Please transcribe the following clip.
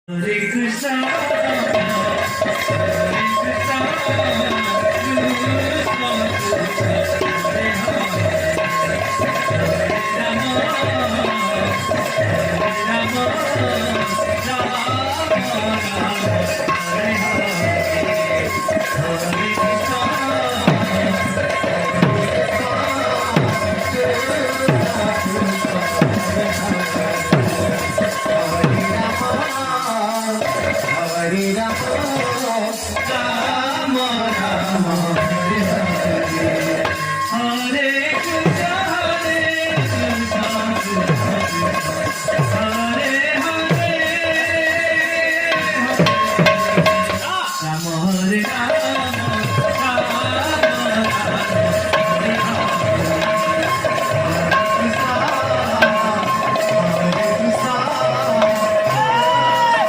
Hare Krishna, Hare Krishna, Krishna Krishna, Hare Hare, Hare Rama, Rama Rama, Hare Hare, Hare Krishna. Hare Rama, Rama Rama, Hare Hare.